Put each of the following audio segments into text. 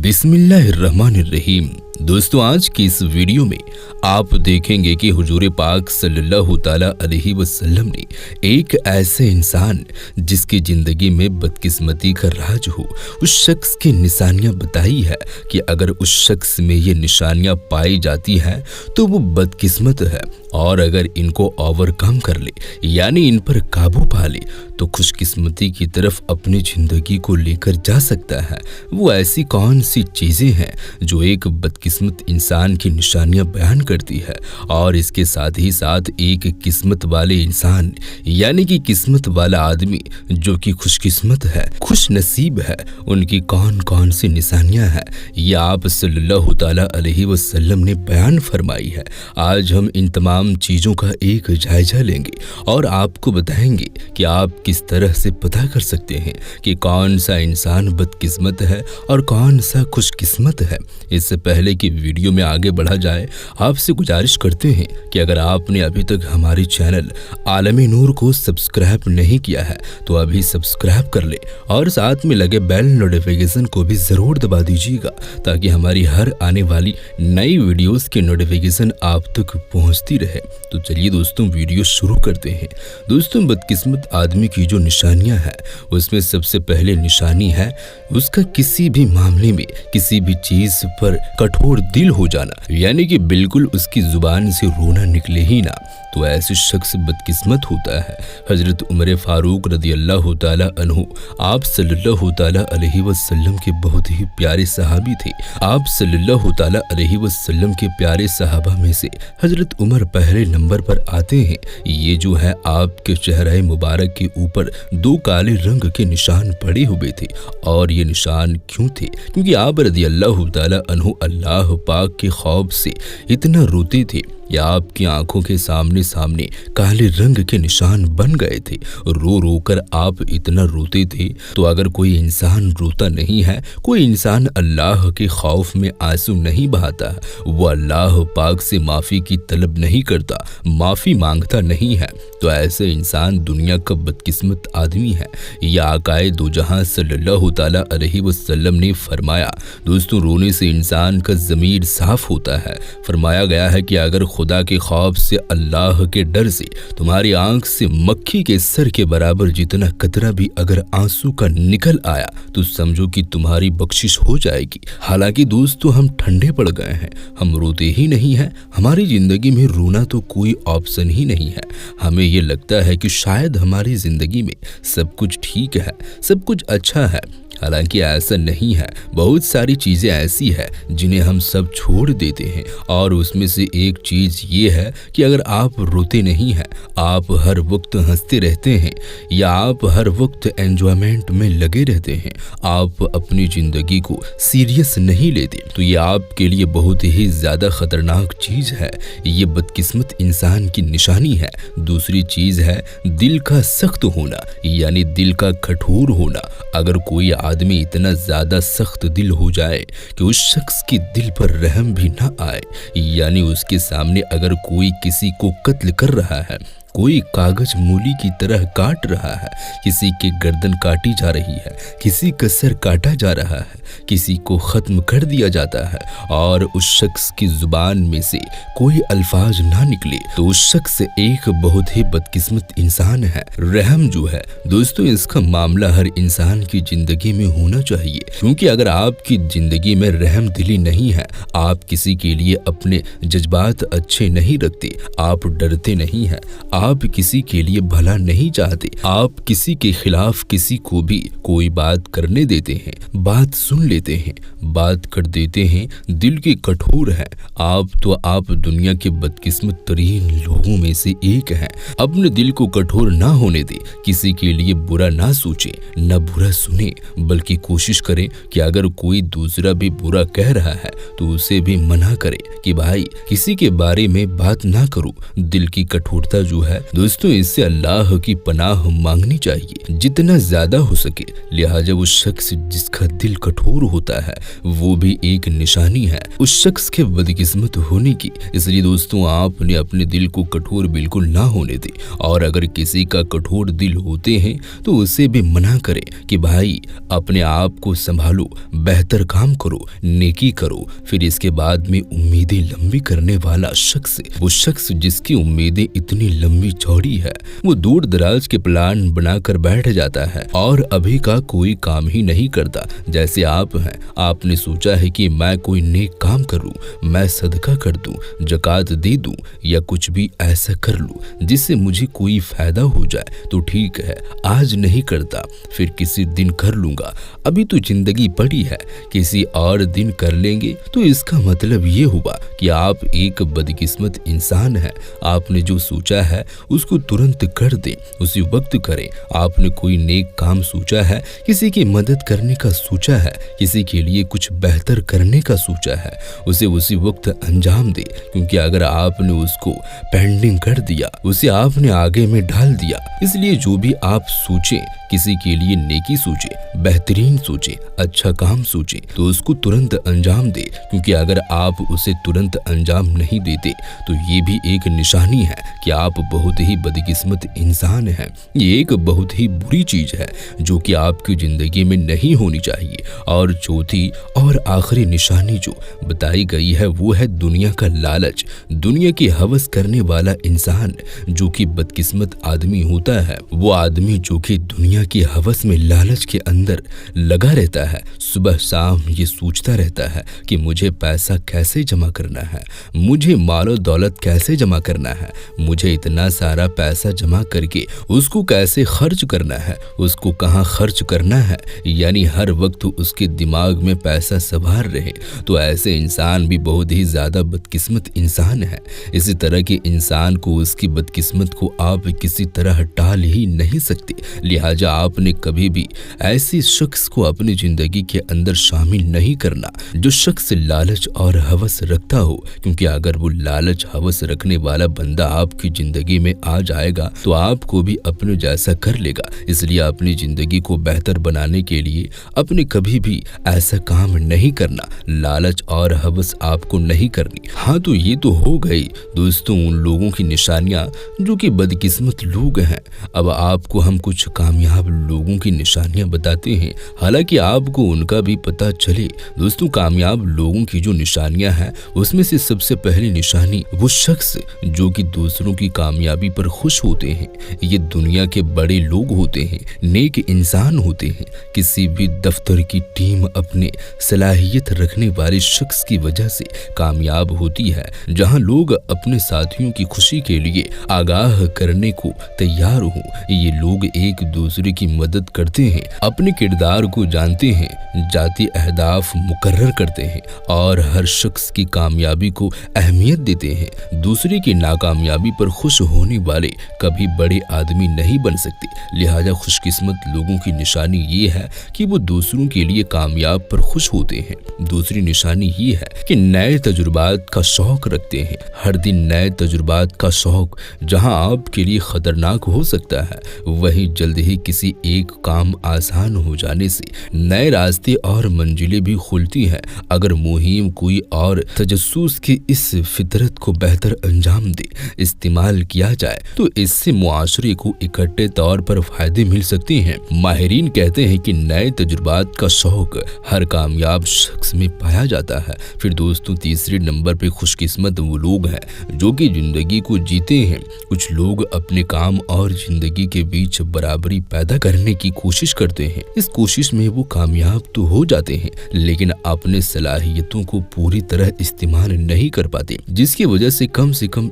बिस्मिल्लाहिर्रहमानिर्रहीम। दोस्तों, आज की इस वीडियो में आप देखेंगे कि हुजूर पाक सल्लल्लाहु ताला अलैहि वसल्लम ने एक ऐसे इंसान जिसकी ज़िंदगी में बदकिस्मती का राज हो, उस शख्स की निशानियां बताई है कि अगर उस शख्स में ये निशानियां पाई जाती हैं तो वो बदकिस्मत है, और अगर इनको ओवरकम कर ले यानी इन पर काबू पा ले तो खुशकिस्मती की तरफ अपनी ज़िंदगी को लेकर जा सकता है। वो ऐसी कौन सी चीज़ें हैं जो एक बदकिस्मत इंसान की निशानियां बयान करती है, और इसके साथ ही साथ एक किस्मत वाले इंसान यानी कि किस्मत वाला आदमी जो कि खुशकिस्मत है, खुश नसीब है, उनकी कौन कौन सी निशानियां हैं, ये आप सल्लल्लाहु ताला अलैहि वसल्लम ने बयान फरमाई है। आज हम इन तमाम चीज़ों का एक जायजा लेंगे और आपको बताएंगे कि आप किस तरह से पता कर सकते हैं कि कौन सा इंसान बदकिस्मत है और कौन सा खुशकिस्मत है। इससे पहले कि वीडियो में आगे बढ़ा जाए, आपसे गुजारिश करते हैं कि अगर आपने अभी तक हमारे चैनल आलमी नूर को सब्सक्राइब नहीं किया है तो अभी सब्सक्राइब कर ले और साथ में लगे बेल नोटिफिकेशन को भी ज़रूर दबा दीजिएगा ताकि हमारी हर आने वाली नई वीडियोस की नोटिफिकेशन आप तक पहुंचती रहे। तो चलिए दोस्तों, वीडियो शुरू करते हैं। दोस्तों, बदकिस्मत आदमी की जो निशानियां हैं उसमें सबसे पहले निशानी है उसका किसी भी मामले में किसी भी चीज पर कठोर दिल हो जाना, यानी कि बिल्कुल उसकी जुबान से रोना निकले ही ना, तो ऐसे शख्स बदकिस्मत होता है। हजरत उमर फारूक रदी अल्लाह ताला अन्हु आप सल्लल्लाहु ताला अलैहि वसल्लम के बहुत ही प्यारे सहाबी थे। आप सल्लल्लाहु ताला अलैहि वसल्लम के प्यारे सहाबा में से हजरत उमर पहले नंबर पर आते हैं। ये जो है आपके चेहरे मुबारक के ऊपर दो काले रंग के निशान पड़े हुए थे, और ये निशान क्यों थे? क्योंकि आप रदी अल्लाह ताला अन्हु अल्लाह पाक के खौफ से इतना रोते थे या आपकी आंखों के सामने सामने काले रंग के निशान बन गए थे। रो रो कर आप इतना रोते थे। तो अगर कोई इंसान रोता नहीं है, कोई इंसान अल्लाह के खौफ में आंसू नहीं बहाता, वो अल्लाह पाक से माफ़ी की तलब नहीं करता, माफ़ी मांगता नहीं है, तो ऐसे इंसान दुनिया का बदकिस्मत आदमी है। यह आकाए दो जहां सल्लल्लाहु ताला अलैहि वसल्लम ने फरमाया। दोस्तों, रोने से इंसान का ज़मीर साफ होता है। फरमाया गया है कि अगर खुदा के खौफ से, अल्लाह के डर से तुम्हारी आंख से मक्खी के सर के बराबर जितना कतरा भी अगर आंसू का निकल आया तो समझो कि तुम्हारी बख्शिश हो जाएगी। हालांकि दोस्तों, हम ठंडे पड़ गए हैं, हम रोते ही नहीं हैं। हमारी जिंदगी में रोना तो कोई ऑप्शन ही नहीं है। हमें ये लगता है कि शायद हमारी जिंदगी में सब कुछ ठीक है, सब कुछ अच्छा है। हालांकि ऐसा नहीं है। बहुत सारी चीज़ें ऐसी हैं जिन्हें हम सब छोड़ देते हैं, और उसमें से एक चीज़ ये है कि अगर आप रोते नहीं हैं, आप हर वक्त हंसते रहते हैं या आप हर वक्त एंजॉयमेंट में लगे रहते हैं, आप अपनी ज़िंदगी को सीरियस नहीं लेते, तो ये आपके लिए बहुत ही ज़्यादा ख़तरनाक चीज़ है। ये बदकिस्मत इंसान की निशानी है। दूसरी चीज़ है दिल का सख्त होना, यानी दिल का कठोर होना। अगर कोई आदमी इतना ज़्यादा सख्त दिल हो जाए कि उस शख्स की दिल पर रहम भी ना आए, यानी उसके सामने अगर कोई किसी को कत्ल कर रहा है, कोई कागज मूली की तरह काट रहा है, किसी की गर्दन काटी जा रही है, किसी का सर काटा जा रहा है, किसी को ख़त्म कर दिया जाता है, और उस शख्स की ज़ुबान में से कोई अल्फाज ना निकले, तो उस शख्स एक बहुत ही बदकिस्मत इंसान है। रहम जो है दोस्तों, इसका मामला हर इंसान की ज़िंदगी में होना चाहिए, क्योंकि अगर आपकी ज़िंदगी में रहम दिली नहीं है, आप किसी के लिए अपने जज्बात अच्छे नहीं रखते, आप डरते नहीं हैं, आप किसी के लिए भला नहीं चाहते, आप किसी के खिलाफ किसी को भी कोई बात करने देते हैं, बात सुन लेते हैं, बात कर देते हैं, दिल के कठोर हैं आप दुनिया के बदकिस्मत तरीन लोगों में से एक हैं। अपने दिल को कठोर ना होने दे, किसी के लिए बुरा ना सोचे, ना बुरा सुने, बल्कि कोशिश करें कि अगर कोई दूसरा भी बुरा कह रहा है तो उसे भी मना करे कि भाई किसी के बारे में बात ना करो। दिल की कठोरता जो है है दोस्तों, इससे अल्लाह की पनाह मांगनी चाहिए जितना ज्यादा हो सके। लिहाजा उस शख्स जिसका दिल कठोर होता है वो भी एक निशानी है उस शख्स के बदकिस्मत होने की। इसलिए दोस्तों आपने अपने दिल को कठोर बिल्कुल ना होने दे, और अगर किसी का कठोर दिल होते हैं तो उसे भी मना करें कि भाई अपने आप को संभालो, बेहतर काम करो, नेकी करो। फिर इसके बाद में उम्मीदें लंबी करने वाला शख्स, वो शख्स जिसकी उम्मीदें इतनी लंबी चौड़ी है, वो दूर दराज के प्लान बनाकर बैठ जाता है और अभी का कोई काम ही नहीं करता। जैसे आप हैं, आपने सोचा है कि मैं कोई नेक काम करूं, मैं सदका कर दूं, ज़कात दे दूं या कुछ भी ऐसा कर लूं जिससे मुझे कोई फायदा हो जाए, तो ठीक है आज नहीं करता, फिर किसी दिन कर लूंगा, अभी तो जिंदगी पड़ी है, किसी और दिन कर लेंगे। तो इसका मतलब ये हुआ कि आप एक बदकिस्मत इंसान हैं। आपने जो सोचा है उसको तुरंत कर दें, उसी वक्त करें। आपने कोई नेक काम सोचा है, किसी की मदद करने का सोचा है, किसी के लिए कुछ बेहतर करने का सोचा है, उसे उसी वक्त अंजाम दे। क्योंकि अगर आपने उसको पेंडिंग कर दिया, उसे आपने आगे में डाल दिया। इसलिए जो भी आप सोचें, किसी के लिए नेकी सोचे, बेहतरीन सोचे, अच्छा काम सोचे, तो उसको तुरंत अंजाम दे। क्योंकि अगर आप उसे तुरंत अंजाम नहीं देते तो ये भी एक निशानी है कि आप बहुत ही बदकिस्मत इंसान हैं। ये एक बहुत ही बुरी चीज है जो कि आपकी जिंदगी में नहीं होनी चाहिए। और चौथी और आखिरी निशानी जो बताई गई है वो है दुनिया का लालच। दुनिया की हवस करने वाला इंसान जो कि बदकिस्मत आदमी होता है, वो आदमी जो कि दुनिया की हवस में, लालच के अंदर लगा रहता है, सुबह शाम ये सोचता रहता है कि मुझे पैसा कैसे जमा करना है, मुझे मालो दौलत कैसे जमा करना है, मुझे इतना सारा पैसा जमा करके उसको कैसे खर्च करना है, उसको कहाँ खर्च करना है, यानी हर वक्त उसके दिमाग में पैसा सवार रहे। तो ऐसे इंसान भी बहुत ही ज्यादा बदकिस्मत इंसान है। इसी तरह के इंसान को, उसकी बदकिस्मत को आप किसी तरह टाल ही नहीं सकते। लिहाजा आपने कभी भी ऐसी शख्स को अपनी जिंदगी के अंदर शामिल नहीं करना जो शख्स लालच और हवस रखता हो। क्योंकि अगर वो लालच हवस रखने वाला बंदा आपकी जिंदगी में आ जाएगा तो आपको भी अपने जैसा कर लेगा। इसलिए अपनी जिंदगी को बेहतर बनाने के लिए अपने कभी भी ऐसा काम नहीं करना, लालच और हवस आपको नहीं करनी। हाँ, तो ये तो हो गई दोस्तों उन लोगों की निशानियां जो कि बदकिस्मत लोग हैं। अब आपको हम कुछ कामयाब लोगों की निशानियां बताते हैं, हालांकि आपको उनका भी पता चले। दोस्तों कामयाब लोगों की जो निशानियां हैं उसमें से सबसे पहली निशानी वो शख्स जो कि दूसरों की कामयाबी पर खुश होते हैं। ये दुनिया के बड़े लोग होते हैं, नेक इंसान होते हैं। किसी भी दफ्तर की टीम अपने सलाहियत रखने वाले शख्स की वजह से कामयाब होती है। जहां लोग अपने साथियों की खुशी के लिए आगाह करने को तैयार हो, ये लोग एक दूसरे की मदद करते हैं, अपने किरदार को जानते हैं, जाती अहदाफ मुकर्रर करते हैं और हर शख्स की कामयाबी को अहमियत देते हैं। दूसरे की नाकामयाबी पर खुश होने वाले कभी बड़े आदमी नहीं बन सकते। लिहाजा खुशकिस्मत लोगों की निशानी ये है कि वो दूसरों के लिए कामयाब पर खुश होते हैं। दूसरी निशानी ये है कि नए तजुर्बात का शौक रखते हैं। हर दिन नए तजुर्बात का शौक जहां आपके लिए खतरनाक हो सकता है, वहीं जल्द ही किसी एक काम आसान हो जाने से नए रास्ते और मंजिलें भी खुलती हैं। अगर मुहिम कोई और तजस्सुस की इस फितरत को बेहतर अंजाम दे, इस्तेमाल किया जाए तो इससे मुआशरे को इकट्ठे तौर पर फायदे मिल सकते हैं। माहिरीन कहते हैं कि नए तजुर्बात का शौक हर कामयाब शख्स में पाया जाता है। फिर दोस्तों तीसरे नंबर पे खुशकिस्मत वो लोग हैं जो कि जिंदगी को जीते हैं। कुछ लोग अपने काम और जिंदगी के बीच बराबरी पैदा करने की कोशिश करते हैं। इस कोशिश में वो कामयाब तो हो जाते हैं लेकिन अपने सलाहियतों को पूरी तरह इस्तेमाल नहीं कर पाते, जिसकी वजह से कम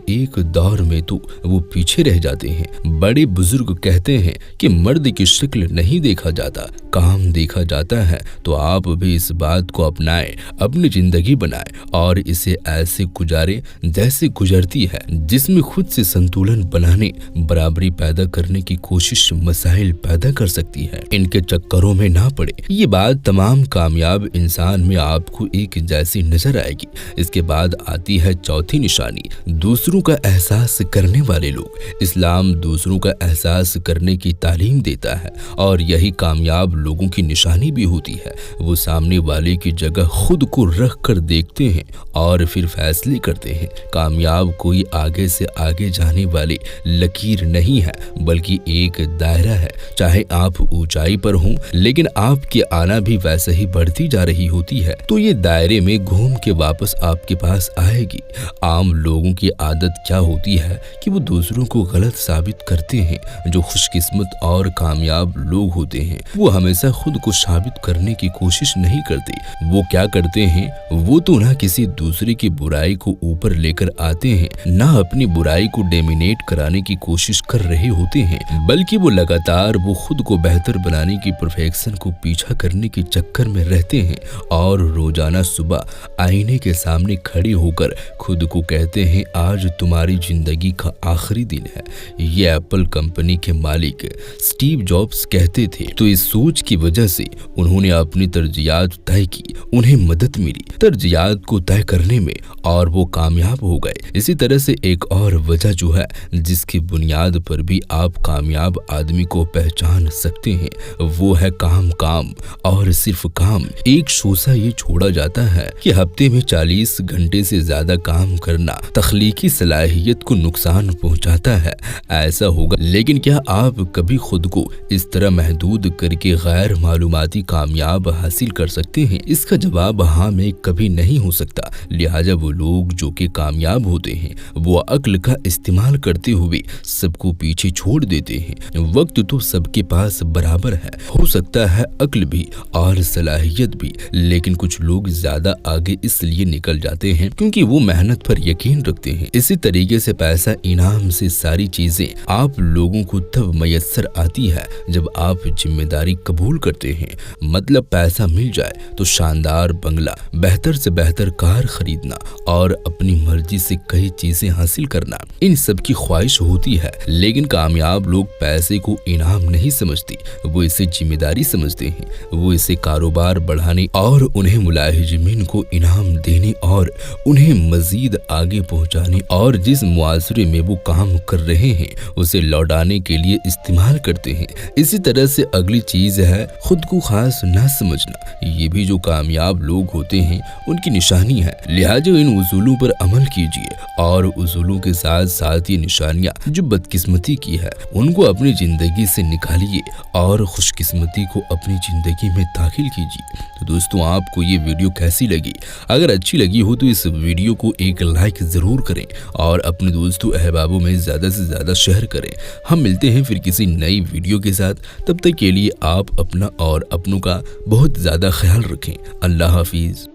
एक दौर में तो वो पीछे रह जाते हैं। बड़े बुजुर्ग कहते हैं कि मर्द की शक्ल नहीं देखा जाता, काम देखा जाता है। तो आप भी इस बात को अपनाएं, अपनी जिंदगी बनाएं और इसे ऐसे गुजारें जैसे गुजरती है, जिसमें खुद से संतुलन बनाने, बराबरी पैदा करने की कोशिश, मसाइल پیدا کر سکتی ہے۔ ان کے چکروں میں نہ پڑے۔ یہ بات تمام کامیاب انسان میں آپ کو ایک جیسی نظر آئے گی۔ اس کے بعد آتی ہے چوتھی نشانی، دوسروں کا احساس کرنے والے لوگ۔ اسلام دوسروں کا احساس کرنے کی تعلیم دیتا ہے اور یہی کامیاب لوگوں کی نشانی بھی ہوتی ہے۔ وہ سامنے والے کی جگہ خود کو رکھ کر دیکھتے ہیں اور پھر فیصلے کرتے ہیں۔ کامیاب کوئی آگے سے آگے جانے والی لکیر نہیں ہے، بلکہ ایک دائرہ ہے۔ چاہے آپ اونچائی پر ہوں لیکن آپ کی آنا بھی ویسے ہی بڑھتی جا رہی ہوتی ہے تو یہ دائرے میں گھوم کے واپس آپ کے پاس آئے گی۔ عام لوگوں کی عادت کیا ہوتی ہے کہ وہ دوسروں کو غلط ثابت کرتے ہیں۔ جو خوش قسمت اور کامیاب لوگ ہوتے ہیں وہ ہمیشہ خود کو ثابت کرنے کی کوشش نہیں کرتے۔ وہ کیا کرتے ہیں، وہ تو نہ کسی دوسرے کی برائی کو اوپر لے کر آتے ہیں، نہ اپنی برائی کو ڈیمینیٹ کرانے کی کوشش کر رہے ہوتے ہیں، بلکہ وہ لگاتار وہ خود کو بہتر بنانے کی پرفیکشن کو پیچھا کرنے کے چکر میں رہتے ہیں اور روزانہ صبح آئینے کے سامنے کھڑے ہو کر خود کو کہتے ہیں آج تمہاری زندگی کا آخری دن ہے۔ یہ ایپل کمپنی کے مالک اسٹیو جابس کہتے تھے۔ تو اس سوچ کی وجہ سے انہوں نے اپنی ترجیحات طے کی، انہیں مدد ملی ترجیحات کو طے کرنے میں اور وہ کامیاب ہو گئے۔ اسی طرح سے ایک اور وجہ جو ہے جس کی بنیاد پر بھی آپ کامیاب آدمی کو پہچان سکتے ہیں وہ ہے کام اور صرف کام۔ ایک شوسہ یہ چھوڑا جاتا ہے کہ ہفتے میں 40 گھنٹے سے زیادہ کام کرنا تخلیقی صلاحیت کو نقصان پہنچاتا ہے۔ ایسا ہوگا، لیکن کیا آپ کبھی خود کو اس طرح محدود کر کے غیر معلوماتی کامیاب حاصل کر سکتے ہیں؟ اس کا جواب ہاں میں کبھی نہیں ہو سکتا۔ لہٰذا وہ لوگ جو کہ کامیاب ہوتے ہیں وہ عقل کا استعمال کرتے ہوئے سب کو پیچھے چھوڑ دیتے ہیں۔ وقت تو سب کے پاس برابر ہے، ہو سکتا ہے عقل بھی اور صلاحیت بھی، لیکن کچھ لوگ زیادہ آگے اس لیے نکل جاتے ہیں کیونکہ وہ محنت پر یقین رکھتے ہیں۔ اسی طریقے سے پیسہ، انعام سے ساری چیزیں آپ لوگوں کو تب میسر آتی ہے جب آپ ذمہ داری قبول کرتے ہیں۔ مطلب پیسہ مل جائے تو شاندار بنگلہ، بہتر سے بہتر کار خریدنا اور اپنی مرضی سے کئی چیزیں حاصل کرنا، ان سب کی خواہش ہوتی ہے، لیکن کامیاب لوگ پیسے کو انعام نہیں سمجھتے، وہ اسے ذمہ داری سمجھتے ہیں۔ وہ اسے کاروبار بڑھانے اور انہیں ملازمین کو انعام دینے اور انہیں مزید آگے پہنچانے اور جس معاشرے میں وہ کام کر رہے ہیں اسے لوٹانے کے لیے استعمال کرتے ہیں۔ اسی طرح سے اگلی چیز ہے خود کو خاص نہ سمجھنا۔ یہ بھی جو کامیاب لوگ ہوتے ہیں ان کی نشانی ہے۔ لہٰذا ان اصولوں پر عمل کیجیے اور اصولوں کے ساتھ ساتھ یہ نشانیاں جو بدقسمتی کی ہے ان کو اپنی زندگی سے نکالیے اور خوش قسمتی کو اپنی زندگی میں داخل کیجیے۔ تو دوستوں، آپ کو یہ ویڈیو کیسی لگی؟ اگر اچھی لگی ہو تو اس ویڈیو کو ایک لائک ضرور کریں اور اپنے دوستوں احبابوں میں زیادہ سے زیادہ شیئر کریں۔ ہم ملتے ہیں پھر کسی نئی ویڈیو کے ساتھ، تب تک کے لیے آپ اپنا اور اپنوں کا بہت زیادہ خیال رکھیں۔ اللہ حافظ۔